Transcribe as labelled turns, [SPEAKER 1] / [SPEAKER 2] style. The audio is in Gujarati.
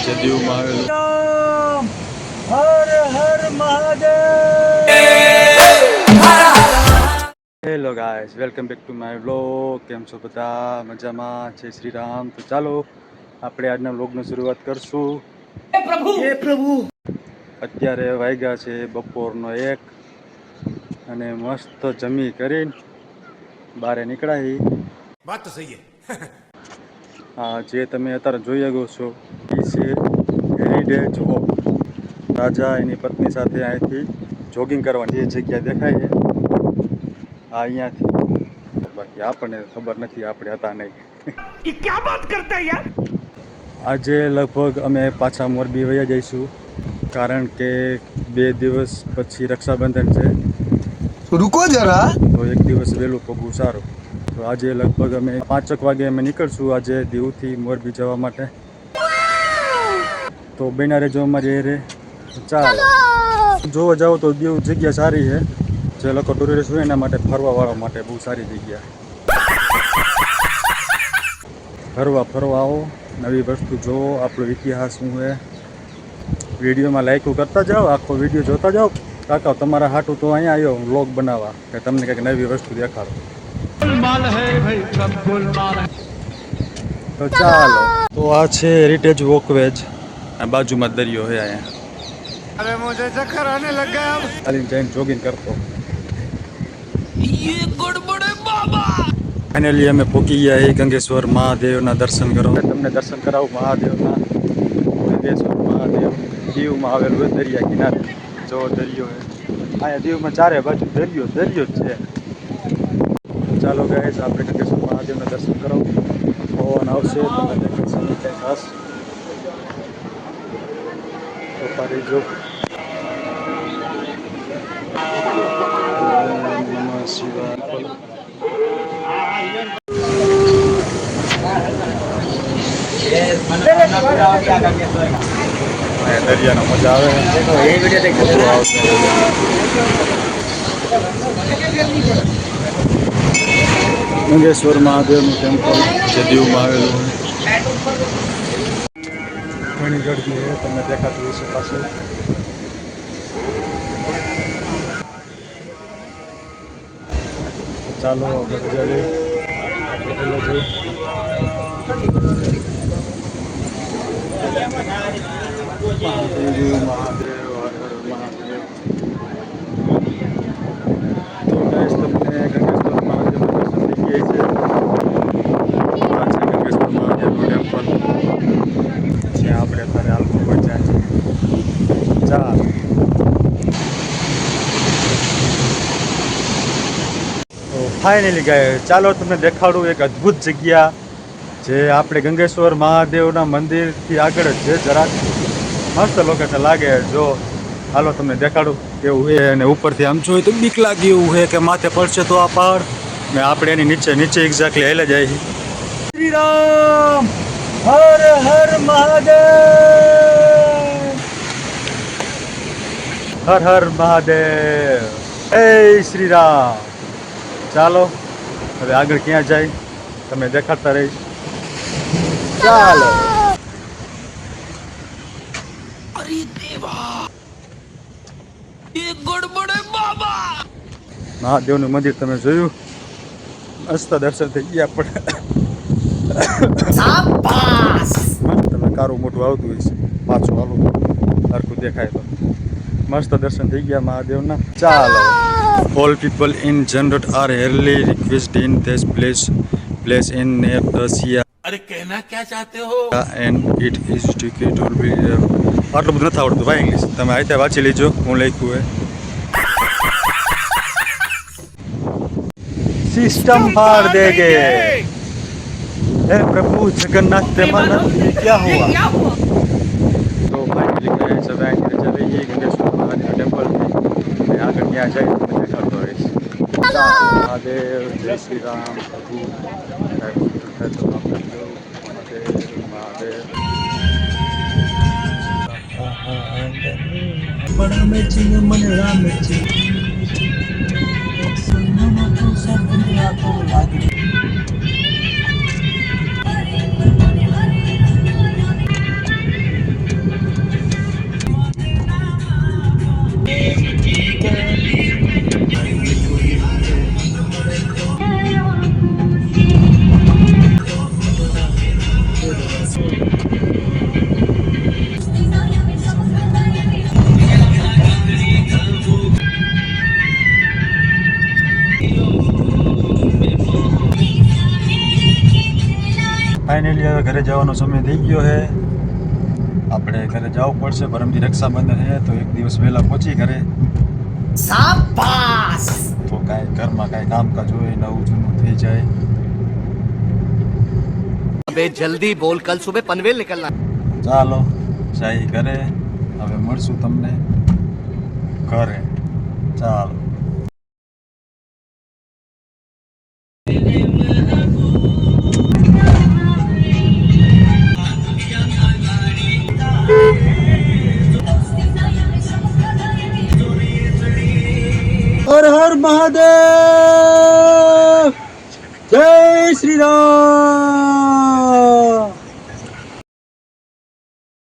[SPEAKER 1] જદયુમાં આવેલું Har Har Mahadev. Hello guys, welcome back to my vlog. કેમ છો બધા? મજામાં? જય શ્રી રામ. તો ચાલો આપણે આજના વ્લોગની શરૂઆત કરશું. હે પ્રભુ. અત્યારે વાગ્યા છે બપોરનો 1 અને મસ્ત જમી કરીને બહાર નીકળાય.
[SPEAKER 2] વાત તો સહી હે.
[SPEAKER 1] હા, જે તમે અત્યારે જોઈ શકો છો એ છે હેરિટેજ વોક. રાજા એની પત્ની સાથે અહીંથી જોગિંગ કરવાની જે જગ્યા દેખાય છે આ અહીંયાથી. બાકી આપણને ખબર નથી, આપણે હતા નહીં.
[SPEAKER 2] ये क्या बात करता है यार?
[SPEAKER 1] આજે લગભગ અમે પાછા મોરબી વયા જઈશું, કારણ કે 2 દિવસ પછી રક્ષાબંધન છે.
[SPEAKER 3] રૂકો જરા,
[SPEAKER 1] તો 1 દિવસ વહેલું પગવું સારું. તો આજે લગભગ અમે 5 વાગે અમે નીકળશું આજે દીવથી મોરબી જવા માટે. તો બન્યા રહેજો અમારી એરે. ચાલો જોવા જાઓ તો દીવ જગ્યા સારી છે. જે લોકો ટુરિસ્ટ હોય એના માટે, ફરવાવાળા માટે બહુ સારી જગ્યા. ફરવા આવો, નવી વસ્તુ જોવો, આપણો ઇતિહાસ શું છે. વિડીયોમાં લાઈકો કરતા જાઓ, આખો વિડીયો જોતા જાઓ. કાકા તમારા હાટું તો અહીંયા આવ્યો વ્લોગ બનાવવા કે તમને કંઈક નવી વસ્તુ દેખાડો. તો ચાલો. તો આ છે હેરિટેજ વોકવેજ. આ બાજુમાં દરિયો છે અહીંયા.
[SPEAKER 2] अरे मुझे चक्कर आने लग गया अब.
[SPEAKER 1] ખાલી જઈને જોગિંગ કરતો. ફાઇનલી અમે પહોંચી ગયા એ ગંગેશ્વર મહાદેવના દર્શન કરવા. તમને દર્શન કરાવું મહાદેવના. ગંગેશ્વર મહાદેવ દીવમાં આવેલું હોય દરિયા કિનારે. જો દરિયો છે અહીંયા દીવમાં, ચારે બાજુ દરિયો જ છે. ચાલો ગાઈસ, આપણે ગંગેશ્વર મહાદેવના દર્શન કરાવું. પવન આવશે તમે દેખાશે કંઈ ખાસ તો પારી જો. નમઃ શિવાય. દરિયાનો મજા આવે. ગંગેશ્વર મહાદેવનું ટેમ્પલ જે દીવમાં આવેલું હોય. ઘણી ગળદી છે, તમને દેખાતું હશે પાછળ. ચાલો જઈએ. મહાદેવ મહાદેવ હર હર મહાદેવ. તો ગાઈસ, તમને ગંગેશ્વર મહાદેવનું દર્શન થઈ ગયા છે. આ છે ગંગેશ્વર મહાદેવનું ટેમ્પલ, જ્યાં આપણે અત્યારે હાલમાં પહોંચ્યા છીએ. ચાલો. તો ફાઇનલી ગાય, ચાલો તમને દેખાડું એક અદ્ભુત જગ્યા જે આપણે ગંગેશ્વર મહાદેવના મંદિરથી આગળ જ છે. જરાક મસ્ત લોકેશન લાગે. જો હાલો તમને દેખાડું કેવું છે. અને ઉપરથી આમ જોઈએ તો બીક લાગી એવું છે કે માથે પડશે તો આ પહાડ ને આપણે એની નીચે એક્ઝેક્ટલી હેલે જાય. શ્રી રામ, હર હર મહાદેવ, હર હર મહાદેવ, એ શ્રી રામ. ચાલો હવે આગળ ક્યાં જાય તમે દેખાડતા રહીશ. ચાલો. મહાદેવનું મંદિર તમે જોયું, મસ્ત દર્શન થઈ ગયા. પણ તમે કારું મોટું આવતું હોય છે પાછું હાલું સરખું દેખાય તો. મસ્ત દર્શન થઈ ગયા મહાદેવના. ચાલો. All people in general are highly requested in this place in near the sea.
[SPEAKER 2] अरे कहना क्या चाहते हो?
[SPEAKER 1] And it is ticket to be આટલું બધું નથી આવડતું ભાઈ ઇંગ્લિશ. તમે આ રીતે વાંચી લેજો, હું લખ્યું હે. सिस्टम फाड़ देंगे। हे प्रभु जगन्नाथ प्रेमानंद, ये क्या हुआ? तो फाइनली गए सब आगे चले ये गंगेश्वर महादेव टेम्पल में. आगे क्या जाए तो मैं देखा तो महादेव, जय श्री राम. प्रभु ફાઇનલી હવે ઘરે જવાનો સમય થઈ ગયો છે. આપણે ઘરે જવું પડશે. પરમથી રક્ષાબંધન છે તો એક દિવસ વહેલા પહોંચી ઘરે.
[SPEAKER 4] શાબાશ
[SPEAKER 1] તો કાંઈ ઘરમાં કાંઈ કામકાજ હોય નવું જૂનું થઈ જાય.
[SPEAKER 4] अबे जल्दी बोल कल सुबह पनवेल निकलना
[SPEAKER 1] ચાલો જાય ઘરે. હવે મળશું તમને ઘરે. ચાલો. હર હર મહાદેવ. જય શ્રી રામ.